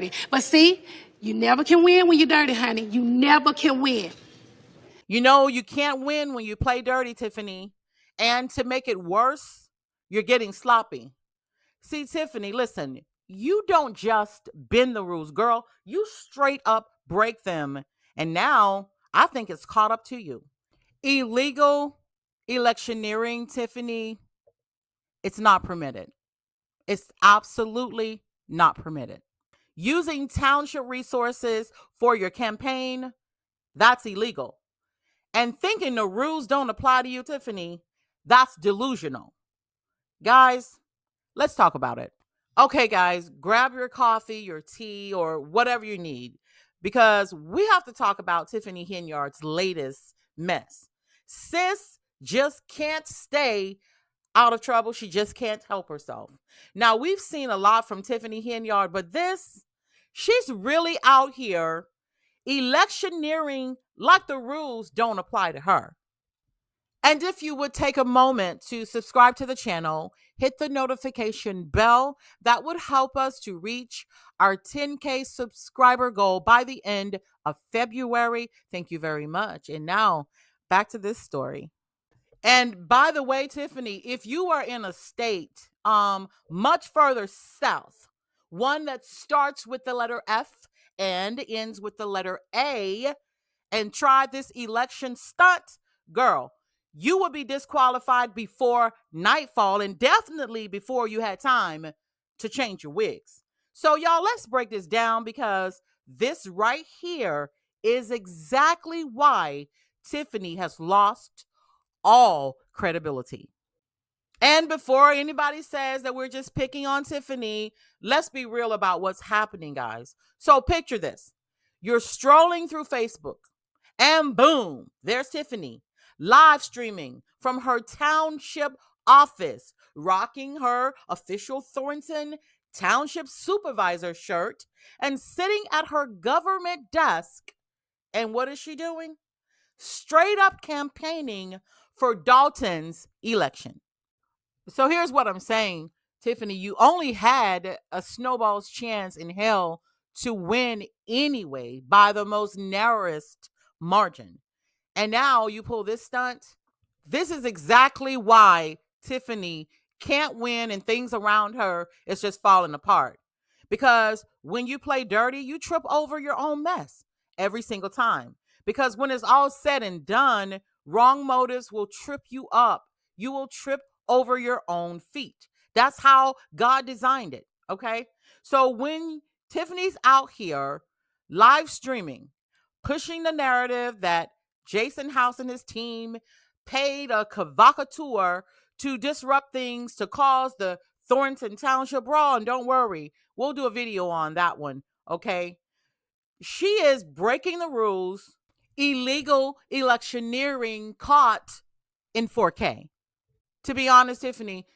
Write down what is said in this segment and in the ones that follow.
dirty. But see, you never can win when you're dirty, honey. You never can win. You know, you can't win when you play dirty, Tiffany. And to make it worse, you're getting sloppy. See, Tiffany, listen, you don't just bend the rules, girl. You straight up break them. And now I think it's caught up to you. Illegal electioneering, Tiffany, it's not permitted. It's absolutely not permitted. Using township resources for your campaign, that's illegal. And thinking the rules don't apply to you, Tiffany, that's delusional. Guys, let's talk about it. Okay, guys, grab your coffee, your tea, or whatever you need, because we have to talk about Tiffany Henyard's latest mess. Sis just can't stay out of trouble. She just can't help herself. Now, we've seen a lot from Tiffany Henyard, but she's really out here electioneering like the rules don't apply to her. And if you would take a moment to subscribe to the channel, hit the notification bell, that would help us to reach our 10K subscriber goal by the end of February. Thank you very much. And now back to this story. And by the way, Tiffany, if you are in a state much further south, one that starts with the letter F and ends with the letter A, and try this election stunt, girl, you will be disqualified before nightfall and definitely before you had time to change your wigs. So, y'all, let's break this down, because this right here is exactly why Tiffany has lost all credibility. And before anybody says that we're just picking on Tiffany, let's be real about what's happening, guys. So picture this. You're strolling through Facebook, and boom, there's Tiffany live streaming from her township office, rocking her official Thornton Township supervisor shirt and sitting at her government desk. And what is she doing? Straight up campaigning for Dalton's election. So here's what I'm saying, Tiffany. You only had a snowball's chance in hell to win anyway by the most narrowest margin. And now you pull this stunt. This is exactly why Tiffany can't win and things around her is just falling apart. Because when you play dirty, you trip over your own mess every single time. Because when it's all said and done, wrong motives will trip you up. You will trip over your own feet. That's how God designed it. Okay. So when Tiffany's out here live streaming, pushing the narrative that Jason House and his team paid a provocateur to disrupt things to cause the Thornton Township brawl. And don't worry, we'll do a video on that one. Okay. She is breaking the rules, illegal electioneering caught in 4K. To be honest, Tiffany,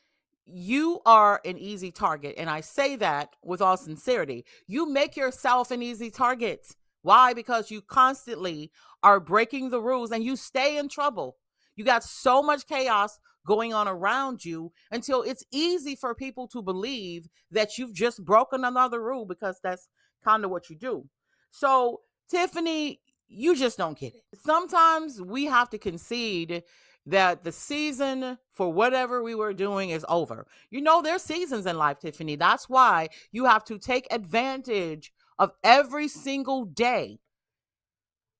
you are an easy target. And I say that with all sincerity. You make yourself an easy target. Why? Because you constantly are breaking the rules and you stay in trouble. You got so much chaos going on around you until it's easy for people to believe that you've just broken another rule, because that's kind of what you do. So, Tiffany, you just don't get it. Sometimes we have to concede that the season for whatever we were doing is over. You know, there's seasons in life, Tiffany. That's why you have to take advantage of every single day,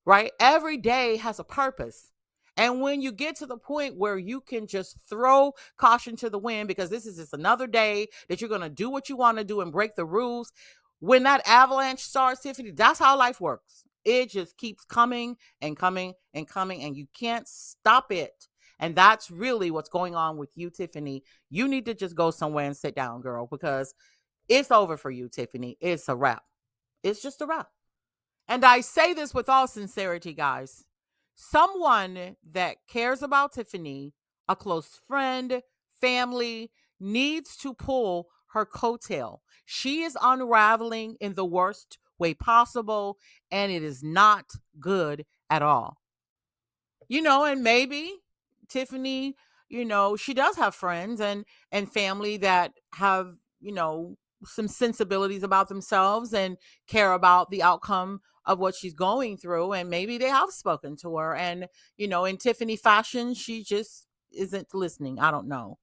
right? Every day has a purpose. And when you get to the point where you can just throw caution to the wind, because this is just another day that you're going to do what you want to do and break the rules, when that avalanche starts, Tiffany, that's how life works. It just keeps coming and coming and coming, and you can't stop it. And that's really what's going on with you, Tiffany. You need to just go somewhere and sit down, girl, because it's over for you, Tiffany. It's a wrap. It's just a wrap. And I say this with all sincerity, guys. Someone that cares about Tiffany, a close friend, family, needs to pull her coattail. She is unraveling in the worst way possible, and it is not good at all. You know, and maybe Tiffany, you know, she does have friends and family that have, you know, some sensibilities about themselves and care about the outcome of what she's going through. And maybe they have spoken to her. And, in Tiffany fashion, she just isn't listening. I don't know.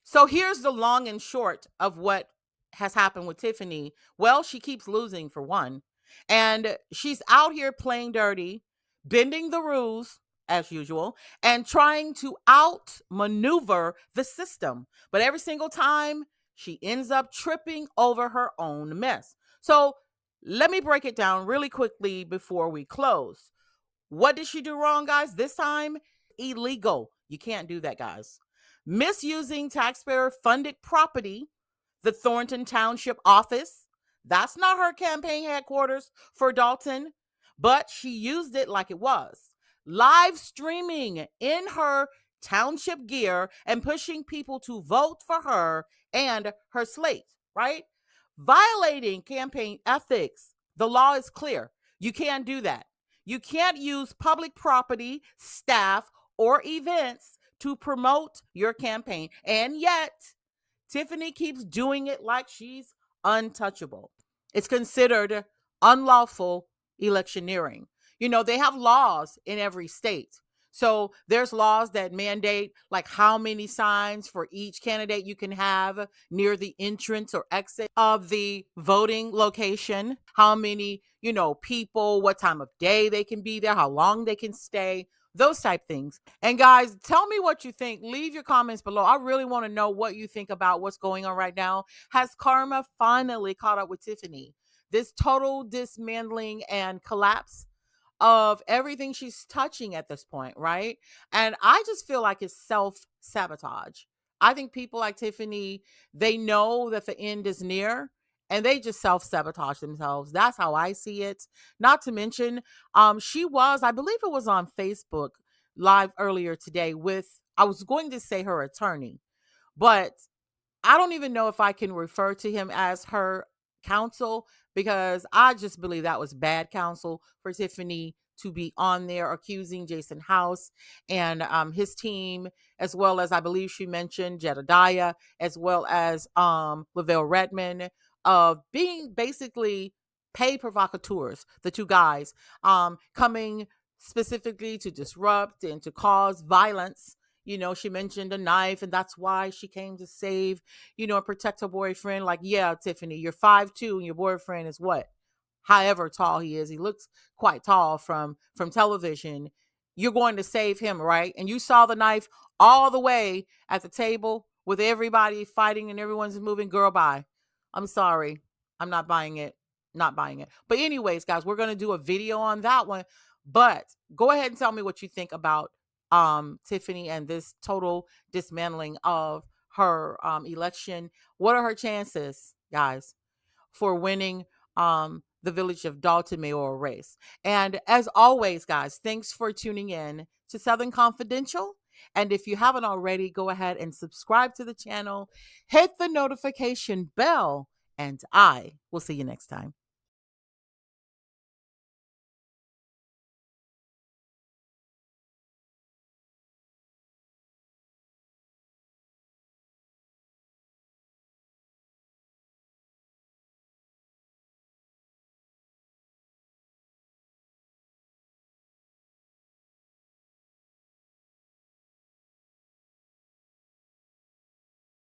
So here's the long and short of what has happened with Tiffany. Well, she keeps losing for one. And she's out here playing dirty, bending the rules as usual, and trying to outmaneuver the system. But every single time, she ends up tripping over her own mess. So let me break it down really quickly before we close. What did she do wrong, guys? This time, illegal. You can't do that, guys. Misusing taxpayer funded property, the Thornton Township office. That's not her campaign headquarters for Dalton, but she used it like it was. Live streaming in her township gear and pushing people to vote for her and her slate, right? Violating campaign ethics. The law is clear. You can't do that. You can't use public property, staff, or events to promote your campaign. And yet, Tiffany keeps doing it like she's untouchable. It's considered unlawful electioneering. They have laws in every state. So there's laws that mandate like how many signs for each candidate you can have near the entrance or exit of the voting location, how many, people, what time of day they can be there, how long they can stay, those type things. And guys, tell me what you think. Leave your comments below. I really want to know what you think about what's going on right now. Has karma finally caught up with Tiffany? This total dismantling and collapse of everything she's touching at this point, right? And I just feel like it's self-sabotage. I think people like Tiffany, they know that the end is near and they just self-sabotage themselves. That's how I see it. Not to mention, she was, I believe it was on Facebook Live earlier today with, I was going to say her attorney, but I don't even know if I can refer to him as her counsel because I just believe that was bad counsel for Tiffany to be on there accusing Jason House and his team, as well as I believe she mentioned Jedediah, as well as Lavelle Redmond, of being basically paid provocateurs, the two guys coming specifically to disrupt and to cause violence. She mentioned a knife, and that's why she came to save, and protect her boyfriend. Like, yeah, Tiffany, you're 5'2", and your boyfriend is what? However tall he is. He looks quite tall from television. You're going to save him, right? And you saw the knife all the way at the table with everybody fighting and everyone's moving. Girl, bye. I'm sorry. I'm not buying it. Not buying it. But anyways, guys, we're going to do a video on that one. But go ahead and tell me what you think about Tiffany and this total dismantling of her election. What are her chances, guys, for winning the village of Dalton mayoral race? And as always, guys, thanks for tuning in to Southern Confidential. And if you haven't already, go ahead and subscribe to the channel, hit the notification bell, and I will see you next time.